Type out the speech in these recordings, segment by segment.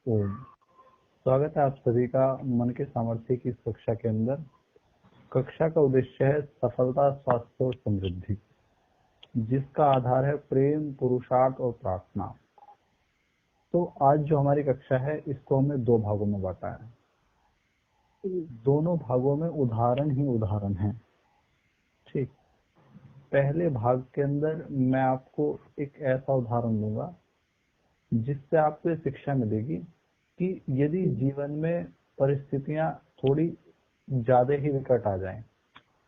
ओम। स्वागत है आप सभी का मन के सामर्थ्य की इस कक्षा के अंदर। कक्षा का उद्देश्य है सफलता, स्वास्थ्य और समृद्धि, जिसका आधार है प्रेम, पुरुषार्थ और प्रार्थना। तो आज जो हमारी कक्षा है इसको हमने दो भागों में बांटा है। दोनों भागों में उदाहरण ही उदाहरण है। ठीक, पहले भाग के अंदर मैं आपको एक ऐसा उदाहरण दूंगा जिससे आपको ये शिक्षा मिलेगी कि यदि जीवन में परिस्थितियां थोड़ी ज्यादा ही विकट आ जाएं,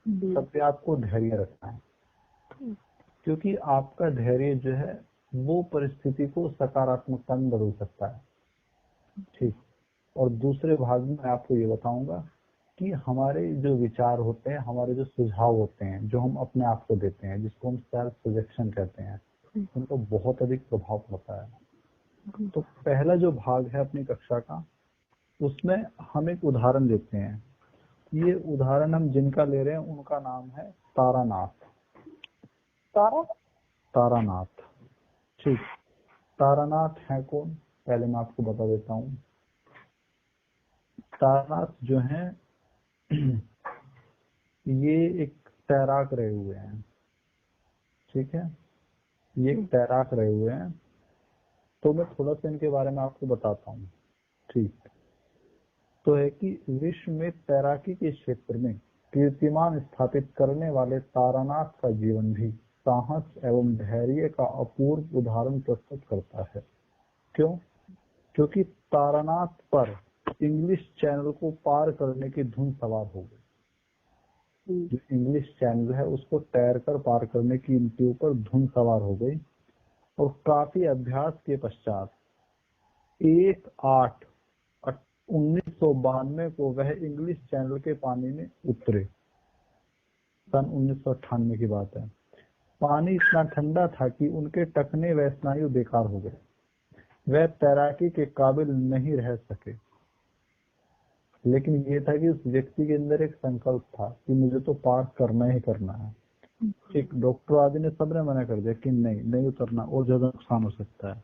तब भी आपको धैर्य रखना है, क्योंकि आपका धैर्य जो है वो परिस्थिति को सकारात्मकता में बदल सकता है। ठीक, और दूसरे भाग में मैं आपको ये बताऊंगा कि हमारे जो विचार होते हैं, हमारे जो सुझाव होते हैं, जो हम अपने आप को देते हैं, जिसको हम सेल्फ सजेशन कहते हैं, उनका बहुत अधिक प्रभाव पड़ता है। तो पहला जो भाग है अपनी कक्षा का, उसमें हम एक उदाहरण लेते हैं। ये उदाहरण हम जिनका ले रहे हैं उनका नाम है तारानाथ। तारानाथ। ठीक, तारानाथ है कौन, पहले मैं आपको बता देता हूँ। तारानाथ जो है ये एक तैराक रहे हुए हैं। ठीक है, ये एक तैराक रहे हुए हैं। तो मैं थोड़ा सा इनके बारे में आपको बताता हूँ। ठीक, तो है कि विश्व में तैराकी के क्षेत्र में कीर्तिमान स्थापित करने वाले तारानाथ का जीवन भी साहस एवं धैर्य का अपूर्व उदाहरण प्रस्तुत करता है। क्यों? क्योंकि तारानाथ पर इंग्लिश चैनल को पार करने की धुन सवार हो गई। जो इंग्लिश चैनल है उसको तैरकर पार करने की इनके ऊपर धुन सवार हो गई, और काफी अभ्यास के पश्चात 1/8/1992 को वह इंग्लिश चैनल के पानी में उतरे। सन 1998 की बात है। पानी इतना ठंडा था कि उनके टखने व स्नायु बेकार हो गए। वह तैराकी के काबिल नहीं रह सके। लेकिन ये था कि उस व्यक्ति के अंदर एक संकल्प था कि मुझे तो पार करना ही करना है। ठीक, डॉक्टर आदि ने सबने मना कर दिया कि नहीं उतरना, और ज्यादा नुकसान हो सकता है।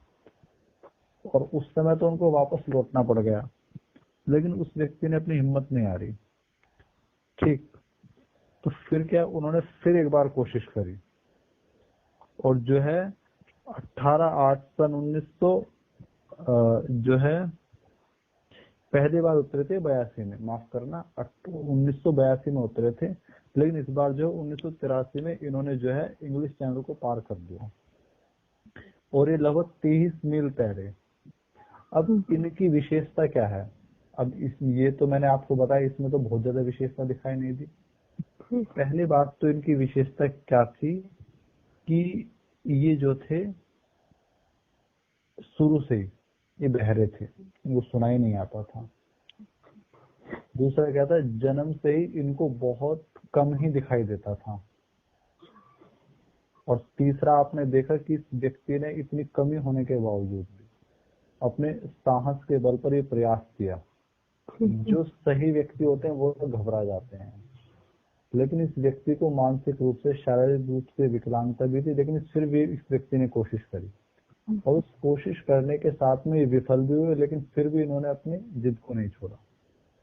और उस समय तो उनको वापस लौटना पड़ गया, लेकिन उस व्यक्ति ने अपनी हिम्मत नहीं हारी। ठीक, तो फिर क्या, उन्होंने फिर एक बार कोशिश करी, और जो है 18/8/1900 जो है पहली बार उतरे थे 82 में, माफ करना 1982 में उतरे थे। लेकिन इस बार जो 1983 में इन्होंने जो है इंग्लिश चैनल को पार कर दिया, और ये लगभग 23 मील तैरे। अब इनकी विशेषता क्या है? अब ये तो मैंने आपको बताया, इसमें तो बहुत ज्यादा विशेषता दिखाई नहीं दी। पहली बात तो इनकी विशेषता क्या थी कि ये जो थे शुरू से ये बहरे थे, इनको सुनाई नहीं आता था। दूसरा क्या था, जन्म से ही इनको बहुत कम ही दिखाई देता था। और तीसरा, आपने देखा कि इस व्यक्ति ने इतनी कमी होने के बावजूद भी अपने साहस के बल पर ये प्रयास किया। जो सही व्यक्ति होते हैं वो तो घबरा जाते हैं, लेकिन इस व्यक्ति को मानसिक रूप से, शारीरिक रूप से विकलांगता भी थी, लेकिन फिर भी इस व्यक्ति ने कोशिश करी, और उस कोशिश करने के साथ में ये विफल भी हुए, लेकिन फिर भी इन्होंने अपनी जिद को नहीं छोड़ा।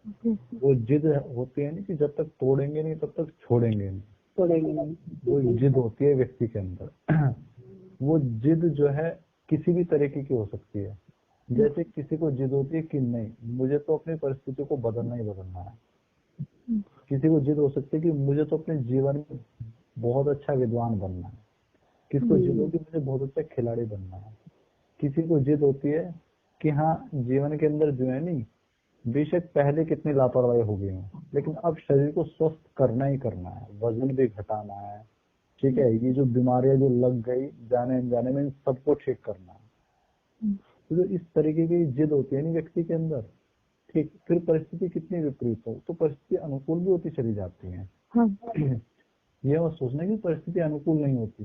वो जिद होती है ना कि जब तक तोड़ेंगे नहीं तब तक छोड़ेंगे नहीं। वो जिद होती है व्यक्ति के अंदर। वो जिद जो है किसी भी तरीके की हो सकती है। जैसे किसी को जिद होती है कि नहीं, मुझे तो अपनी परिस्थिति को बदलना ही बदलना है। किसी को जिद हो सकती है कि मुझे तो अपने जीवन में बहुत अच्छा विद्वान बनना है। किसी को जिद होती है मुझे बहुत अच्छा खिलाड़ी बनना है। किसी को जिद होती है कि हाँ, जीवन के अंदर जो है नहीं, बेशक पहले कितनी लापरवाही हो गई हो, लेकिन अब शरीर को स्वस्थ करना ही करना है, वजन भी घटाना है। ठीक है, ये जो बीमारियां जो लग गई जाने अनजाने में, इन सबको ठीक करना है। तो जो इस तरीके की जिद होती है ना व्यक्ति के अंदर, ठीक, फिर परिस्थिति कितनी विपरीत हो तो परिस्थिति अनुकूल भी होती चली जाती है। ये मत सोचना कि परिस्थिति अनुकूल नहीं होती,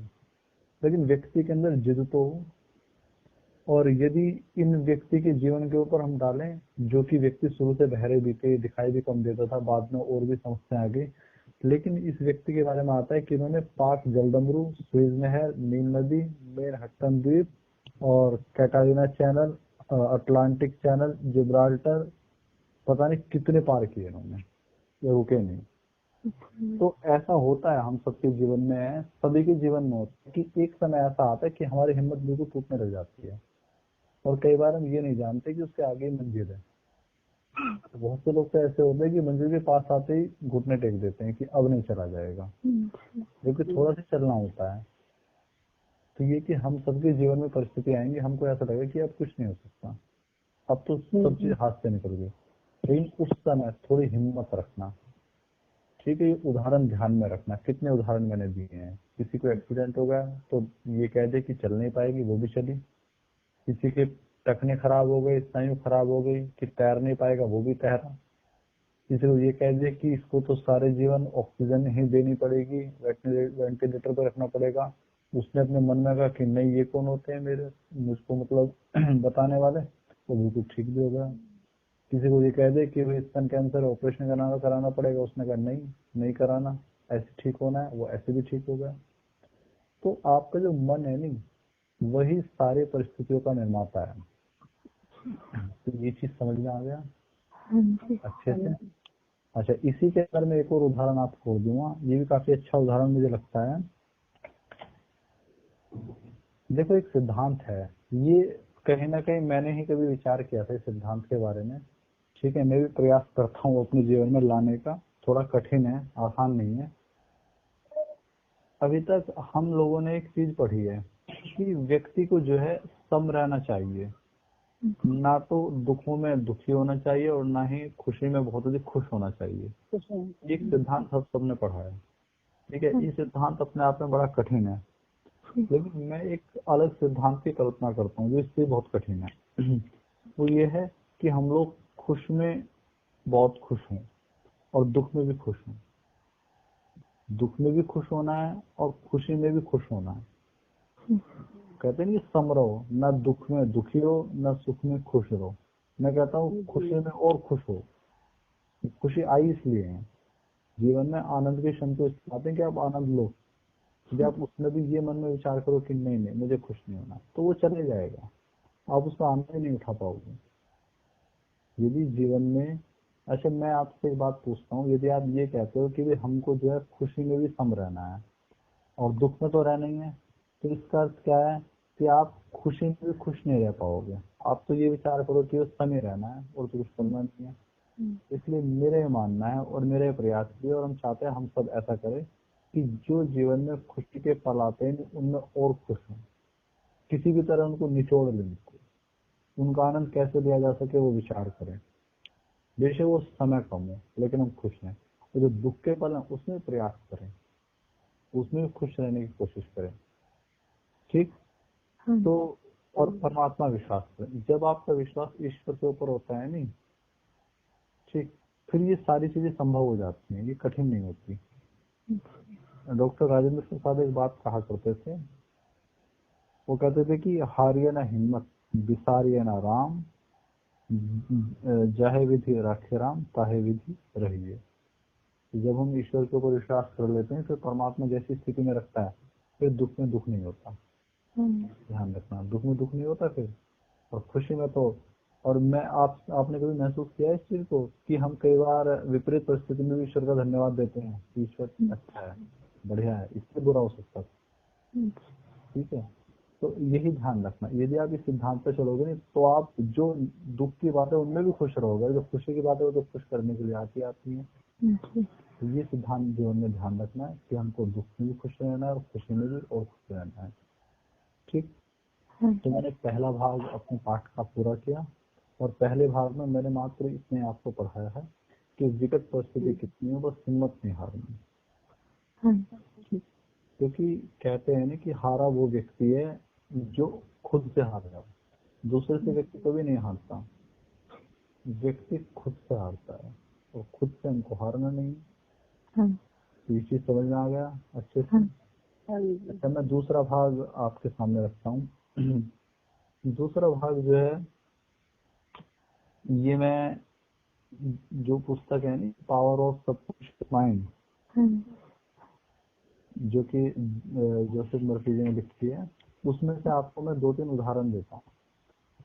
लेकिन व्यक्ति के अंदर जिद तो हो। और यदि इन व्यक्ति के जीवन के ऊपर हम डालें, जो कि व्यक्ति शुरू से बहरे भी थे, दिखाई भी कम देता था, बाद में और भी समस्या आ गई, लेकिन इस व्यक्ति के बारे में आता है कि इन्होंने पाक जलडमरू, स्वेज नहर, नील नदी, मैनहट्टन द्वीप और Catalina channel Atlantic channel, Gibraltar, पता नहीं कितने पार किए इन्होंने, ये रुके नहीं। तो ऐसा होता है, हम सबके जीवन में है, सभी के जीवन में होता है कि एक समय ऐसा आता है कि हमारी हिम्मत बिल्कुल टूटने लग जाती है, और कई बार हम ये नहीं जानते कि उसके आगे मंजिल है। बहुत से लोग तो ऐसे होते हैं कि मंजिल के पास आते ही घुटने टेक देते हैं कि अब नहीं चला जाएगा, क्योंकि थोड़ा सा चलना होता है। तो ये कि हम सबके जीवन में परिस्थिति आएंगी, हमको ऐसा लगेगा कि अब कुछ नहीं हो सकता, अब तो सब चीज हाथ से निकल गई, लेकिन उस समय थोड़ी हिम्मत रखना। ठीक है, ये उदाहरण ध्यान में रखना, कितने उदाहरण मैंने दिए हैं। किसी को एक्सीडेंट हो गया तो ये कह दे कि चल नहीं पाएगी, वो भी चली। किसी के टखने खराब हो गए, स्नायु खराब हो गई कि तैर नहीं पाएगा, वो भी तैरा। किसी को ये कह दे कि इसको तो सारे जीवन ऑक्सीजन ही देनी पड़ेगी, वेंटिलेटर पर रखना पड़ेगा, उसने अपने मन में कहा कि नहीं, ये कौन होते हैं मेरे मुझको मतलब बताने वाले, वो बिल्कुल ठीक भी हो गया। किसी को ये कह दे कि भाई स्तन कैंसर ऑपरेशन कराना पड़ेगा, उसने कहा नहीं, नहीं कराना, ऐसे ठीक होना है, वो ऐसे भी ठीक हो गया। तो आपका जो मन है नहीं, वही सारी परिस्थितियों का निर्माता है। तो ये चीज समझ में आ गया अच्छे से। अच्छा, इसी के अंदर मैं एक और उदाहरण आपको दूंगा, ये भी काफी अच्छा उदाहरण मुझे लगता है। देखो, एक सिद्धांत है, ये कहीं ना कहीं मैंने ही कभी विचार किया था इस सिद्धांत के बारे में। ठीक है, मैं भी प्रयास करता हूँ अपने जीवन में लाने का, थोड़ा कठिन है, आसान नहीं है। अभी तक हम लोगों ने एक चीज पढ़ी है कि व्यक्ति को जो है सम रहना चाहिए, ना तो दुखों में दुखी होना चाहिए और ना ही खुशी में बहुत अधिक खुश होना चाहिए। एक सिद्धांत हम सबने पढ़ा है। ठीक है, ये सिद्धांत अपने आप में बड़ा कठिन है, लेकिन मैं एक अलग सिद्धांत की कल्पना करता हूँ जो इससे बहुत कठिन है। वो ये है कि हम लोग खुश में बहुत खुश हों और दुख में भी खुश हों। दुख में भी खुश होना है और खुशी में भी खुश होना है। कहते हैं कि सम रहो, न दुख में दुखी हो न सुख में खुश रहो। मैं कहता हूँ खुशी में और खुश हो। खुशी आई इसलिए है, जीवन में आनंद के क्षण तो आते हैं कि आप आनंद लो। जब आप उसमें भी ये मन में विचार करो कि नहीं नहीं मुझे खुश नहीं होना, तो वो चले जाएगा, आप उसका आनंद ही नहीं उठा पाओगे। यदि जीवन में, अच्छा मैं आपसे एक बात पूछता हूँ, यदि आप ये कहते हो कि भाई हमको जो है खुशी में भी सम रहना है और दुख में तो रहना ही है, तो इसका अर्थ क्या है कि आप खुशी में भी खुश नहीं रह पाओगे। आप तो ये विचार करो कि वो सम ही रहना है और तो कुछ करना नहीं है। इसलिए मेरा ये मानना है और मेरे प्रयास भी, और हम चाहते हैं हम सब ऐसा करें कि जो जीवन में खुशी के पल आते हैं उनमें और खुश हों, किसी भी तरह उनको निचोड़ लें, उनका आनंद कैसे लिया जा सके वो विचार करें। बेशक वो समय कम हो लेकिन हम खुश हैं। तो जो दुख के पल हैं उसमें प्रयास करें, उसमें भी खुश रहने की कोशिश करें। ठीक, तो और परमात्मा विश्वास करें। जब आपका विश्वास ईश्वर के ऊपर होता है नहीं, ठीक, फिर ये सारी चीजें संभव हो जाती हैं, ये कठिन नहीं होती। डॉक्टर राजेंद्र प्रसाद एक बात कहा करते थे, वो कहते थे कि हारिए ना हिम्मत, विसारिए ना राम, जाहे विधि राखे राम, ताहे विधि रहिए। जब हम ईश्वर के ऊपर विश्वास कर लेते हैं फिर परमात्मा जैसी स्थिति में रखता है, फिर दुख में दुख नहीं होता। ध्यान रखना, दुख में दुख नहीं होता फिर, और खुशी में तो। और मैं आपने कभी महसूस किया है इस चीज को कि हम कई बार विपरीत परिस्थिति में भी ईश्वर का धन्यवाद देते हैं, ईश्वर अच्छा है, बढ़िया है, इससे बुरा हो सकता था। ठीक है, तो यही ध्यान रखना। यदि आप इस सिद्धांत पे चलोगे नहीं तो आप जो दुख की बात है उनमें भी खुश रहोगे, जो खुशी की बात है वो तो खुश करने के लिए आती है। तो ये सिद्धांत जीवन में ध्यान रखना है कि हमको दुख में भी खुश रहना है और खुशी में भी और खुश रहना है। ठीक, तो मैंने पहला भाग अपने पाठ का पूरा किया, और पहले भाग में मैंने मात्र इतने आपको पढ़ाया है कि विकट परिस्थिति कितनी हो, बस हिम्मत नहीं हारनी। क्योंकि कहते हैं ना कि हारा वो व्यक्ति है जो खुद से हार जाए, दूसरे से व्यक्ति कभी नहीं हारता, व्यक्ति खुद से हारता है, और खुद से हमको हारना नहीं। तो ये चीज समझ में आ गया अच्छे से। अच्छा, मैं दूसरा भाग आपके सामने रखता हूँ। दूसरा भाग जो है, ये मैं जो पुस्तक है ना, पावर ऑफ सबकॉन्शियस माइंड, जो कि जोसेफ मर्फी जी ने लिखी है, उसमें से आपको मैं 2-3 उदाहरण देता हूँ।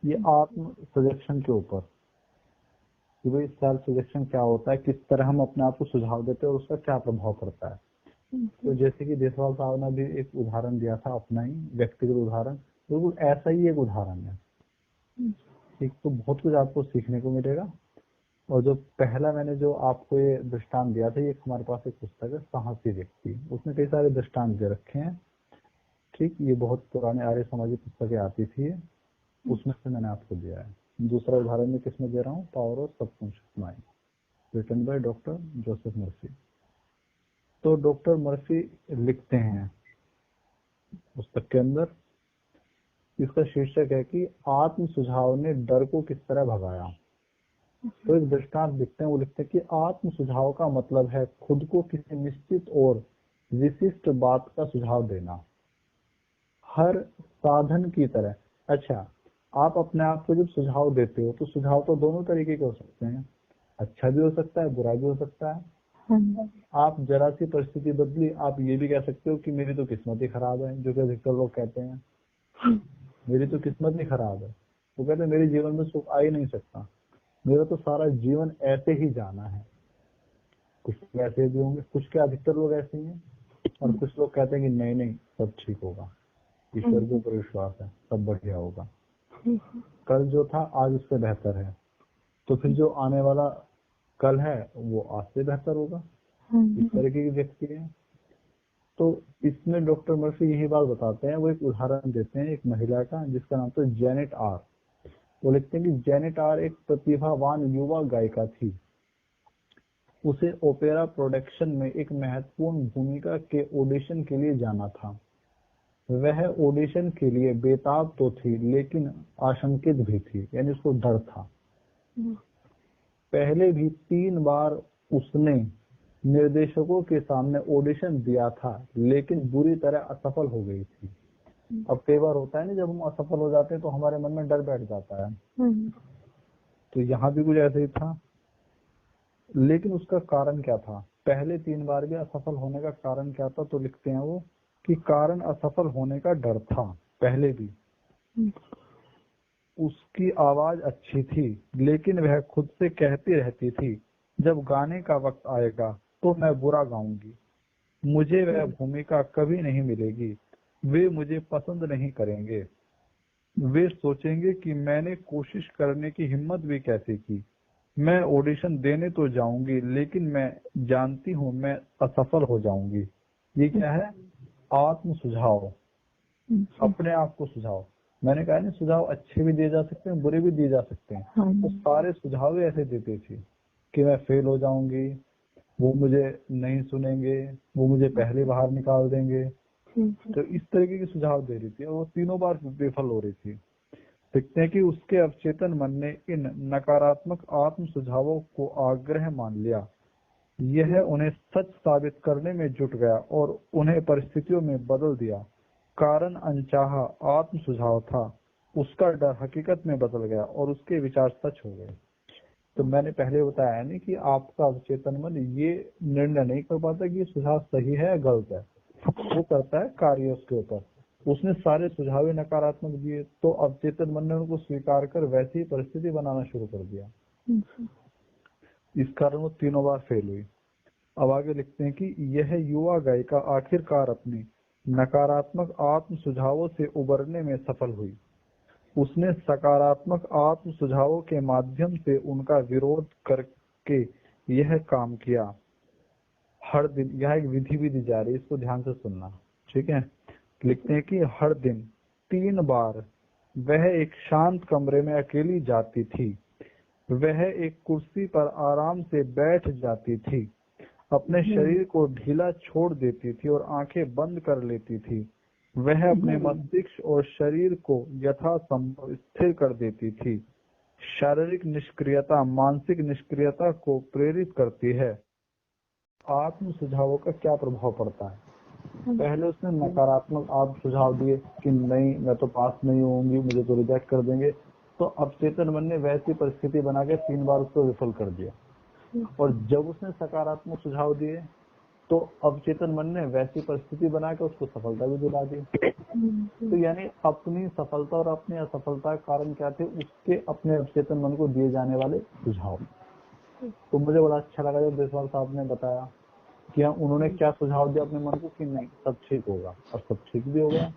ये आत्म सजेशन के ऊपर कि भाई सेल्फ सजेशन क्या होता है, किस तरह हम अपने आप को सुझाव देते हैं और उसका क्या प्रभाव पड़ता है। तो जैसे कि देसवाल साहब ने भी एक उदाहरण दिया था, अपना ही व्यक्तिगत उदाहरण, बिल्कुल ऐसा ही एक उदाहरण है। ठीक, तो बहुत कुछ आपको सीखने को मिलेगा। और जो पहला मैंने जो आपको ये दृष्टांत दिया था, ये हमारे पास एक पुस्तक है साहसी व्यक्ति, उसमें कई सारे दृष्टांत दे रखे हैं। ठीक, ये बहुत पुराने आर्य समाजी पुस्तकें आती थी, उसमें से मैंने आपको दिया है। दूसरा उदाहरण में किसमें दे रहा हूँ, power of subconscious mind, written by doctor Joseph Murphy. तो डॉक्टर मर्फी लिखते हैं पुस्तक के अंदर, इसका शीर्षक है कि आत्म सुझाव ने डर को किस तरह भगाया। तो एक दृष्टांत लिखते हैं, वो लिखते हैं कि आत्म सुझाव का मतलब है खुद को किसी निश्चित और विशिष्ट बात का सुझाव देना, हर साधन की तरह। अच्छा, आप अपने आप को जब सुझाव देते हो तो सुझाव तो दोनों तरीके के हो सकते हैं, अच्छा भी हो सकता है, बुरा भी हो सकता है। आप जरा सी परिस्थिति बदली, आप ये भी कह सकते हो कि मेरी तो किस्मत ही खराब है, जो कि अधिकतर लोग कहते हैं, मेरी तो किस्मत ही खराब है। वो कहते हैं मेरे जीवन में सुख आ ही नहीं सकता, मेरा तो सारा जीवन ऐसे ही जाना है। कुछ ऐसे भी होंगे, कुछ के अधिकतर लोग ऐसे ही हैं, और कुछ लोग कहते हैं कि नहीं नहीं सब ठीक होगा, ईश्वर के ऊपर विश्वास है, सब बढ़िया होगा, कल जो था आज उससे बेहतर है, तो फिर जो आने वाला कल है वो आज से बेहतर होगा। इस तरीके के व्यक्ति हैं। तो इसमें डॉक्टर मर्फी यही बात बताते हैं, वो एक उदाहरण देते हैं एक महिला का जिसका नाम था जेनेट आर। वो लिखते हैं कि जेनेट आर एक प्रतिभावान युवा गायिका थी, उसे ओपेरा प्रोडक्शन में एक महत्वपूर्ण भूमिका के ऑडिशन के लिए जाना था। वह ऑडिशन के लिए बेताब तो थी लेकिन आशंकित भी थी, यानी उसको डर था। पहले भी 3 बार उसने निर्देशकों के सामने ऑडिशन दिया था लेकिन बुरी तरह असफल हो गई थी। अब कई बार होता है ना, जब हम असफल हो जाते हैं तो हमारे मन में डर बैठ जाता है। तो यहाँ भी कुछ ऐसे ही था, लेकिन उसका कारण क्या था, पहले 3 बार भी असफल होने का कारण क्या था। तो लिखते हैं वो कि कारण असफल होने का डर था। पहले भी उसकी आवाज अच्छी थी लेकिन वह खुद से कहती रहती थी जब गाने का वक्त आएगा तो मैं बुरा गाऊंगी, मुझे वह भूमिका कभी नहीं मिलेगी, वे मुझे पसंद नहीं करेंगे, वे सोचेंगे कि मैंने कोशिश करने की हिम्मत भी कैसे की, मैं ऑडिशन देने तो जाऊंगी लेकिन मैं जानती हूँ मैं असफल हो जाऊंगी। ये क्या है, आत्म सुझाव, अपने आप को सुझाव। मैंने कहा ना, सुझाव अच्छे भी दिए जा सकते हैं, बुरे भी दिए जा सकते हैं। तो सारे सुझाव ही ऐसे देते थे कि मैं फेल हो जाऊंगी, वो मुझे नहीं सुनेंगे, वो मुझे पहले बाहर निकाल देंगे। तो इस तरीके के सुझाव दे रही थी और वो 3 बार विफल हो रही थी। देखते हैं कि उसके अवचेतन मन ने इन नकारात्मक आत्म सुझावों को आग्रह मान लिया, यह उन्हें सच साबित करने में जुट गया और उन्हें परिस्थितियों में बदल दिया। कारण अनचाहा आत्म सुझाव था, उसका डर हकीकत में बदल गया और उसके विचार सच हो गए। तो मैंने पहले बताया नहीं कि आपका अवचेतन मन ये निर्णय नहीं कर पाता कि ये सुझाव सही है या गलत है, वो करता है कार्य उसके ऊपर। उसने सारे सुझाव नकारात्मक दिए तो अवचेतन मन ने उनको स्वीकार कर वैसी ही परिस्थिति बनाना शुरू कर दिया। इस कारण वो 3 बार फेल हुई। अब आगे लिखते हैं कि यह युवा गायिका आखिरकार अपने नकारात्मक आत्म सुझावों से उबरने में सफल हुई। उसने सकारात्मक आत्म सुझावों के माध्यम से उनका विरोध करके यह काम किया। हर दिन, यह एक विधि भी दी जा रही है, इसको ध्यान से सुनना, ठीक है। लिखते हैं कि हर दिन 3 बार वह एक शांत कमरे में अकेली जाती थी, वह एक कुर्सी पर आराम से बैठ जाती थी, अपने शरीर को ढीला छोड़ देती थी और आंखें बंद कर लेती थी। वह अपने मस्तिष्क और शरीर को यथासंभव स्थिर कर देती थी। शारीरिक निष्क्रियता मानसिक निष्क्रियता को प्रेरित करती है। आत्म सुझावों का क्या प्रभाव पड़ता है, पहले उसने नकारात्मक आत्म सुझाव दिए कि नहीं मैं तो पास नहीं होंगी, मुझे तो रिजेक्ट कर देंगे। तो अवचेतन मन ने वैसी परिस्थिति बना के 3 बार उसको विफल कर दिया। और जब उसने सकारात्मक सुझाव दिए तो अवचेतन मन ने वैसी परिस्थिति बना के उसको सफलता भी दिला दी। तो यानी अपनी सफलता और अपनी असफलता के कारण क्या थे, उसके अपने अवचेतन मन को दिए जाने वाले सुझाव। तो मुझे बड़ा अच्छा लगा जब देशवाल साहब ने बताया कि उन्होंने क्या सुझाव दिया अपने मन को कि नहीं सब ठीक होगा, और सब ठीक भी हो गया।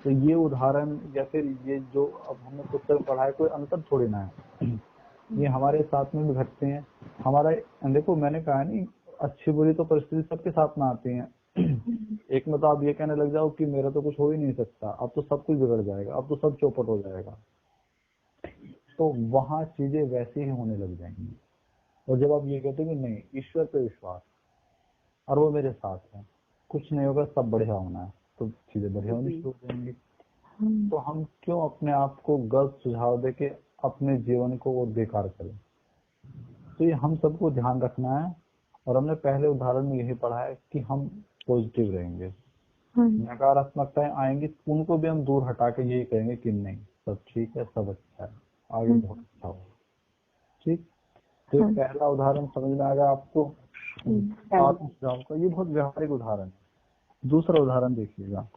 तो ये उदाहरण या फिर ये जो अब हमने पुस्तक पढ़ा है कोई अंतर थोड़ी ना है, ये हमारे साथ में भी घटते हैं। हमारा देखो मैंने कहा नहीं, अच्छी बुरी तो परिस्थिति सबके साथ में आती है। एक में तो आप ये कहने लग जाओ कि मेरा तो कुछ हो ही नहीं सकता, अब तो सब कुछ बिगड़ जाएगा, अब तो सब चौपट हो जाएगा, तो वहां चीजें वैसे ही होने लग जाएंगी। और जब आप ये कहते हैं कि नहीं ईश्वर पे विश्वास और वो मेरे साथ है, कुछ नहीं होगा, सब बढ़िया होना है, तो चीजें बढ़िया होनी शुरू हो जाएंगी। तो हम क्यों अपने आप को गलत सुझाव देके अपने जीवन को वो बेकार करें। तो ये हम सबको ध्यान रखना है। और हमने पहले उदाहरण में यही पढ़ा है कि हम पॉजिटिव रहेंगे, नकारात्मकताएं आएंगी उनको भी हम दूर हटा के यही कहेंगे कि नहीं सब ठीक है, सब अच्छा है, आगे बहुत अच्छा हो। ठीक, तो पहला उदाहरण समझ में आ गया आपको आत्म सुझाव का, ये बहुत व्यवहारिक उदाहरण है। दूसरा उदाहरण देखिएगा,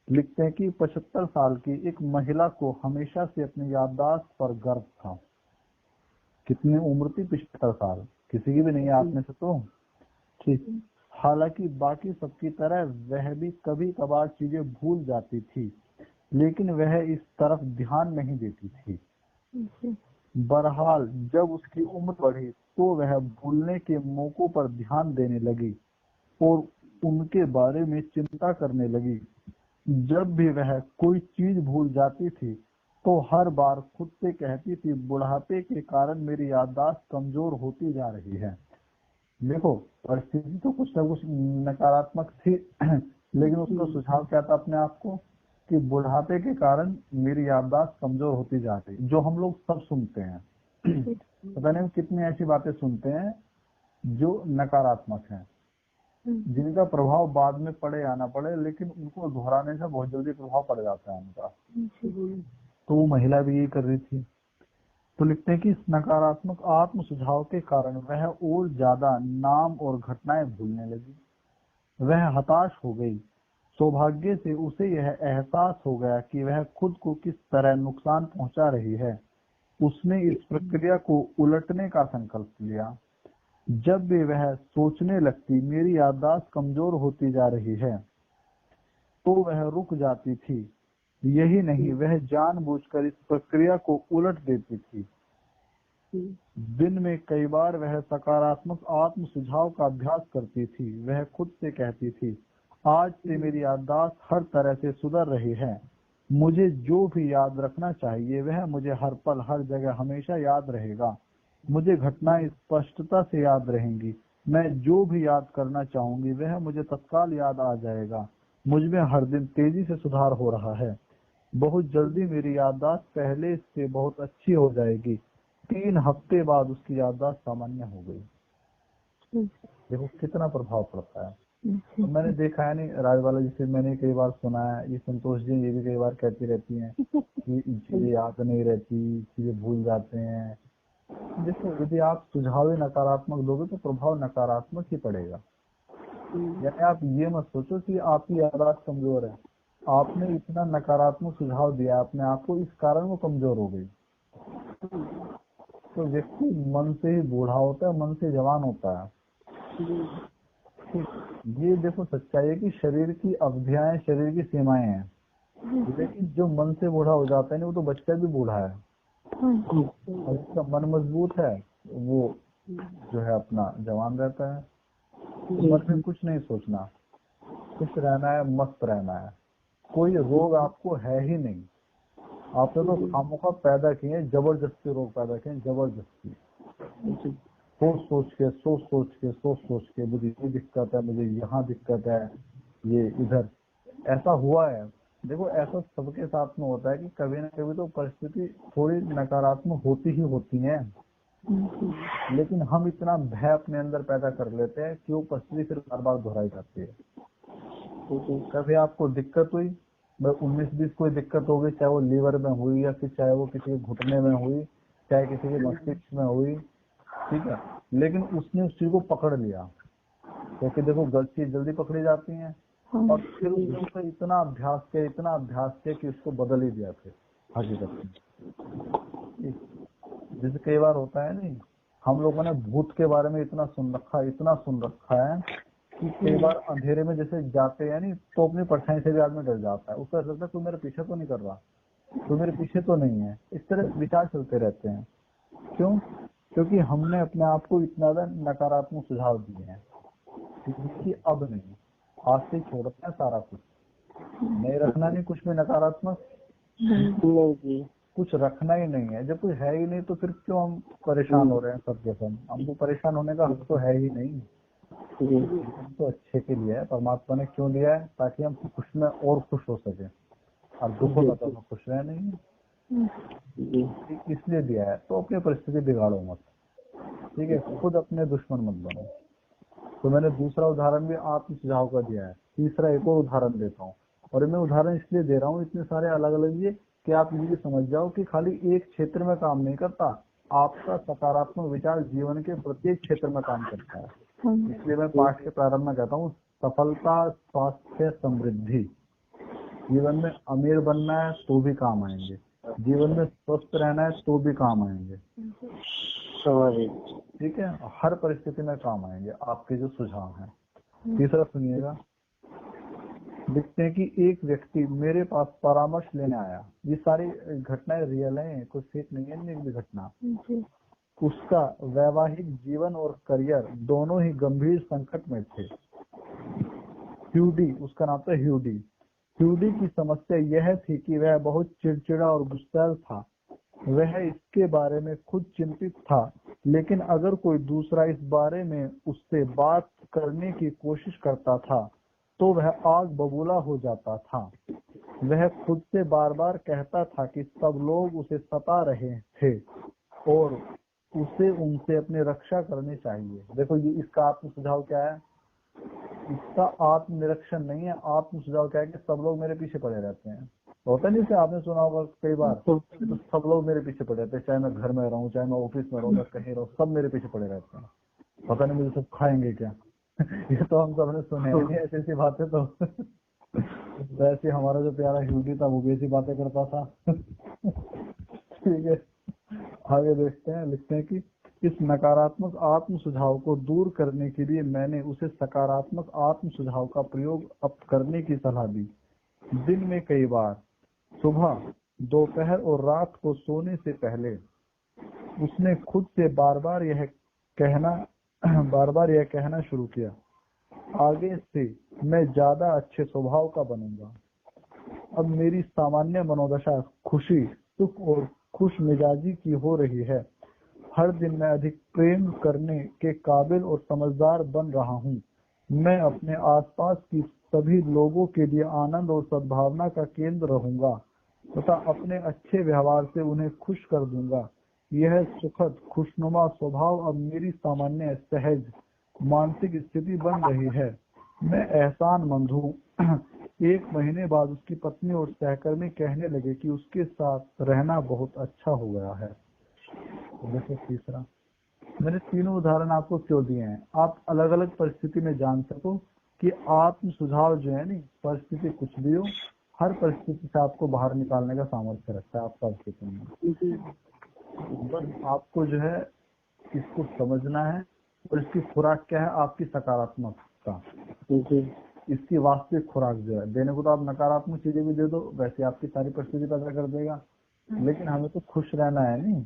लिखते हैं कि 75 साल की एक महिला को हमेशा से अपनी याददाश्त पर गर्व था। कितनी उम्र थी? 75 साल, किसी की भी नहीं है आप में से तो। ठीक, हालांकि बाकी सबकी तरह वह भी कभी कभार चीजें भूल जाती थी, लेकिन वह इस तरफ ध्यान नहीं देती थी। बहरहाल जब उसकी उम्र बढ़ी तो वह भूलने के मौकों पर ध्यान देने लगी और उनके बारे में चिंता करने लगी। जब भी वह कोई चीज भूल जाती थी तो हर बार खुद से कहती थी बुढ़ापे के कारण मेरी याददाश्त कमजोर होती जा रही है। देखो परिस्थिति तो कुछ ना कुछ नकारात्मक थी लेकिन उसका सुझाव क्या था अपने आप को कि बुढ़ापे के कारण मेरी याददाश्त कमजोर होती जा रही, जो हम लोग सब सुनते हैं। पता नहीं कितनी ऐसी बातें सुनते हैं जो नकारात्मक हैं, जिनका प्रभाव बाद में पड़े या ना पड़े, लेकिन उनको दोहराने से बहुत जल्दी प्रभाव पड़ जाता है उनका। तो वो महिला भी यही कर रही थी। तो लिखते हैं कि इस नकारात्मक आत्म सुझाव के कारण वह और ज्यादा नाम और घटनाएं भूलने लगी। वह हताश हो गई। सौभाग्य से उसे यह एहसास हो गया कि वह खुद को किस तरह नुकसान पहुंचा रही है। उसने इस प्रक्रिया को उलटने का संकल्प लिया। जब भी वह सोचने लगती मेरी याददाश्त कमजोर होती जा रही है, तो वह रुक जाती थी। यही नहीं, वह जानबूझकर इस प्रक्रिया को उलट देती थी। दिन में कई बार वह सकारात्मक आत्म सुझाव का अभ्यास करती थी। वह खुद से कहती थी आज से मेरी याददाश्त हर तरह से सुधर रही है। मुझे जो भी याद रखना चाहिए वह मुझे हर पल हर जगह हमेशा याद रहेगा। मुझे घटनाएं स्पष्टता से याद रहेंगी। मैं जो भी याद करना चाहूंगी वह मुझे तत्काल याद आ जाएगा। मुझमें हर दिन तेजी से सुधार हो रहा है। बहुत जल्दी मेरी याददाश्त पहले से बहुत अच्छी हो जाएगी। 3 हफ्ते बाद उसकी याददाश्त सामान्य हो गई। देखो कितना प्रभाव पड़ता है। तो मैंने देखा है नहीं राजबाला जी से मैंने कई बार सुना है, ये संतोष जी ये भी कई बार कहती रहती हैं कि चीजें याद नहीं रहती, चीजें भूल जाते हैं। देखो यदि आप सुझाव नकारात्मक दोगे तो प्रभाव नकारात्मक ही पड़ेगा। यानी आप ये मत सोचो कि आपकी याददाश्त कमजोर है, आपने इतना नकारात्मक सुझाव दिया अपने आप को, इस कारण वो कमजोर हो गई। तो व्यक्ति मन से ही बूढ़ा होता है, मन से जवान होता है। ये देखो सच्चाई है कि शरीर की अवधियाएं शरीर की सीमाएं हैं, लेकिन जो मन से बूढ़ा हो जाता है ना वो तो बच्चा भी बूढ़ा है। और जिसका मन मजबूत है वो जो है अपना जवान रहता है। मन में कुछ नहीं सोचना, खुश रहना है, मस्त रहना है। कोई रोग आपको है ही नहीं, आपने तो खामोखा पैदा किए, जबरदस्ती रोग पैदा किए, जबरदस्ती सोच के मुझे ये दिक्कत है, मुझे यहाँ दिक्कत है, ये इधर ऐसा हुआ है। देखो ऐसा सबके साथ में होता है कि कभी ना कभी तो परिस्थिति थोड़ी नकारात्मक होती ही होती है, लेकिन हम इतना भय अपने अंदर पैदा कर लेते हैं कि वो परिस्थिति फिर बार बार दोहराई जाती है। तो कभी आपको दिक्कत हुई, 19-20 कोई दिक्कत हो गई, चाहे वो लीवर में हुई या फिर चाहे वो किसी के घुटने में हुई, चाहे किसी के मस्तिष्क में हुई, ठीक है, लेकिन उसने उस चीज को पकड़ लिया, क्योंकि देखो गलत चीज जल्दी पकड़ी जाती है, और फिर उसने उसका इतना अभ्यास किया कि उसको बदल ही दिया फिर हकीकत में। जैसे कई बार होता है नहीं, हम लोगों ने भूत के बारे में इतना सुन रखा है कि कई बार अंधेरे में जैसे जाते हैं नहीं, तो अपनी परछाई से भी आदमी डर जाता है, उसको ऐसा लगता है तू मेरे पीछे तो नहीं कर रहा, तू मेरे पीछे तो नहीं है। इस तरह विचार चलते रहते हैं। क्यों? क्योंकि हमने अपने आप को इतना ज्यादा नकारात्मक सुझाव दिए हैं कि अब नहीं, आज से छोड़ते हैं सारा कुछ, नहीं रखना नहीं कुछ भी नकारात्मक, कुछ रखना ही नहीं है। जब कुछ है ही नहीं तो फिर क्यों हम परेशान हो रहे हैं सबके सब? हमको परेशान होने का हक तो है ही नहीं। तो अच्छे के लिए है, परमात्मा ने क्यों दिया है? ताकि हम खुश में और खुश हो सके, और दुख होता तो हम खुश रहे नहीं, इसलिए दिया है। तो अपनी परिस्थिति बिगाड़ो मत, ठीक है? खुद अपने दुश्मन मत बनो। तो मैंने दूसरा उदाहरण भी आत्म सुझाव का दिया है, तीसरा एक और उदाहरण देता हूँ, और मैं उदाहरण इसलिए दे रहा हूँ इतने सारे अलग अलग ये कि आप ये समझ जाओ कि खाली एक क्षेत्र में काम नहीं करता, आपका सकारात्मक विचार जीवन के प्रत्येक क्षेत्र में काम करता है। इसलिए मैं पाठ के प्रारंभ में कहता हूँ, सफलता, स्वास्थ्य, समृद्धि। जीवन में अमीर बनना है तो भी काम आएंगे, जीवन में स्वस्थ रहना है तो भी काम आएंगे, ठीक है? हर परिस्थिति में काम आएंगे आपके जो सुझाव हैं। तीसरा सुनिएगा, लिखते हैं कि एक व्यक्ति मेरे पास परामर्श लेने आया। ये सारी घटनाएं रियल हैं, कुछ फेक नहीं है इनमें भी घटना। उसका वैवाहिक जीवन और करियर दोनों ही गंभीर संकट में थे। ह्यूडी, उसका नाम था ह्यूडी। ह्यूडी की समस्या यह थी कि वह बहुत चिड़चिड़ा और गुस्सैल था। वह इसके बारे में खुद चिंतित था, लेकिन अगर कोई दूसरा इस बारे में उससे बात करने की कोशिश करता था तो वह आग बबूला हो जाता था। वह खुद से बार बार कहता था कि सब लोग उसे सता रहे थे और उसे उनसे अपनी रक्षा करनी चाहिए। देखो ये इसका आत्म सुझाव क्या है? इसका आत्मनिरीक्षण नहीं है, आत्म सुझाव क्या है कि सब लोग मेरे पीछे पड़े रहते हैं। होता नहीं से आपने सुना होगा कई बार, तो सब लोग मेरे पीछे पड़े रहते हैं, चाहे मैं घर में रहूं, चाहे मैं ऑफिस में रहूं, मैं कहीं रहूं, सब मेरे पीछे पड़े रहते हैं, पता नहीं मुझे सब खाएंगे क्या। ये तो हम सबने सुने हैं ऐसी ऐसी बातें। तो वैसे हमारा जो प्यारा ह्यूडी था वो भी ऐसी बातें करता था। ठीक है, आगे देखते हैं। लिखते हैं कि इस नकारात्मक आत्म सुझाव को दूर करने के लिए मैंने उसे सकारात्मक आत्म सुझाव का प्रयोग अब करने की सलाह दी। दिन में कई बार, सुबह, दोपहर और रात को सोने से पहले उसने खुद से बार बार यह कहना शुरू किया, आगे से मैं ज्यादा अच्छे स्वभाव का बनूंगा। अब मेरी सामान्य मनोदशा खुशी, सुख और खुश मिजाजी की हो रही है। हर दिन मैं अधिक प्रेम करने के काबिल और समझदार बन रहा हूँ। मैं अपने आसपास की सभी लोगों के लिए आनंद और सद्भावना का केंद्र रहूंगा तथा अपने अच्छे व्यवहार से उन्हें खुश कर दूंगा। यह सुखद खुशनुमा स्वभाव अब मेरी सामान्य सहज मानसिक स्थिति बन रही है। मैं एहसानमंद हूँ। एक महीने बाद उसकी पत्नी और सहकर्मी कहने लगे कि उसके साथ रहना बहुत अच्छा हो गया है। जैसे तीसरा, मैंने तीनों उदाहरण आपको क्यों दिए हैं? आप अलग अलग परिस्थिति में जान सको कि आत्म सुझाव जो है नी, परिस्थिति कुछ भी हो, हर परिस्थिति से आपको बाहर निकालने का सामर्थ्य रखता है आपका अस्तित्व में। बस आपको जो है इसको समझना है, और इसकी खुराक क्या है? आपकी सकारात्मकता। इसकी वास्तविक खुराक जो है, देने को तो आप नकारात्मक चीजें भी दे दो, वैसे आपकी सारी परिस्थिति पैदा कर देगा, लेकिन हमें तो खुश रहना है नहीं।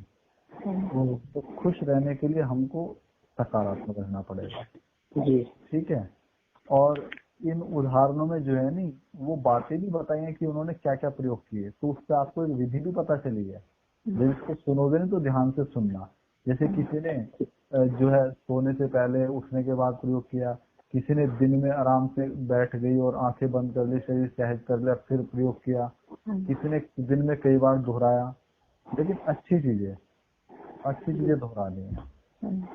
तो खुश रहने के लिए हमको सकारात्मक रहना पड़ेगा, ठीक है? और इन उदाहरणों में जो है नी, वो बातें भी बताई हैं कि उन्होंने क्या क्या प्रयोग किए, तो उससे आपको एक विधि भी पता चली है। जब इसको सुनोगे नहीं तो ध्यान से सुनना। जैसे किसी ने जो है सोने से पहले, उठने के बाद प्रयोग किया, किसी ने दिन में आराम से बैठ गई और आंखें बंद कर ली, शरीर सहज कर लिया, फिर प्रयोग किया, किसी ने दिन में कई बार दोहराया, लेकिन अच्छी चीजें दोहरानी है,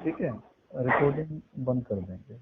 ठीक है? रिकॉर्डिंग बंद कर देंगे।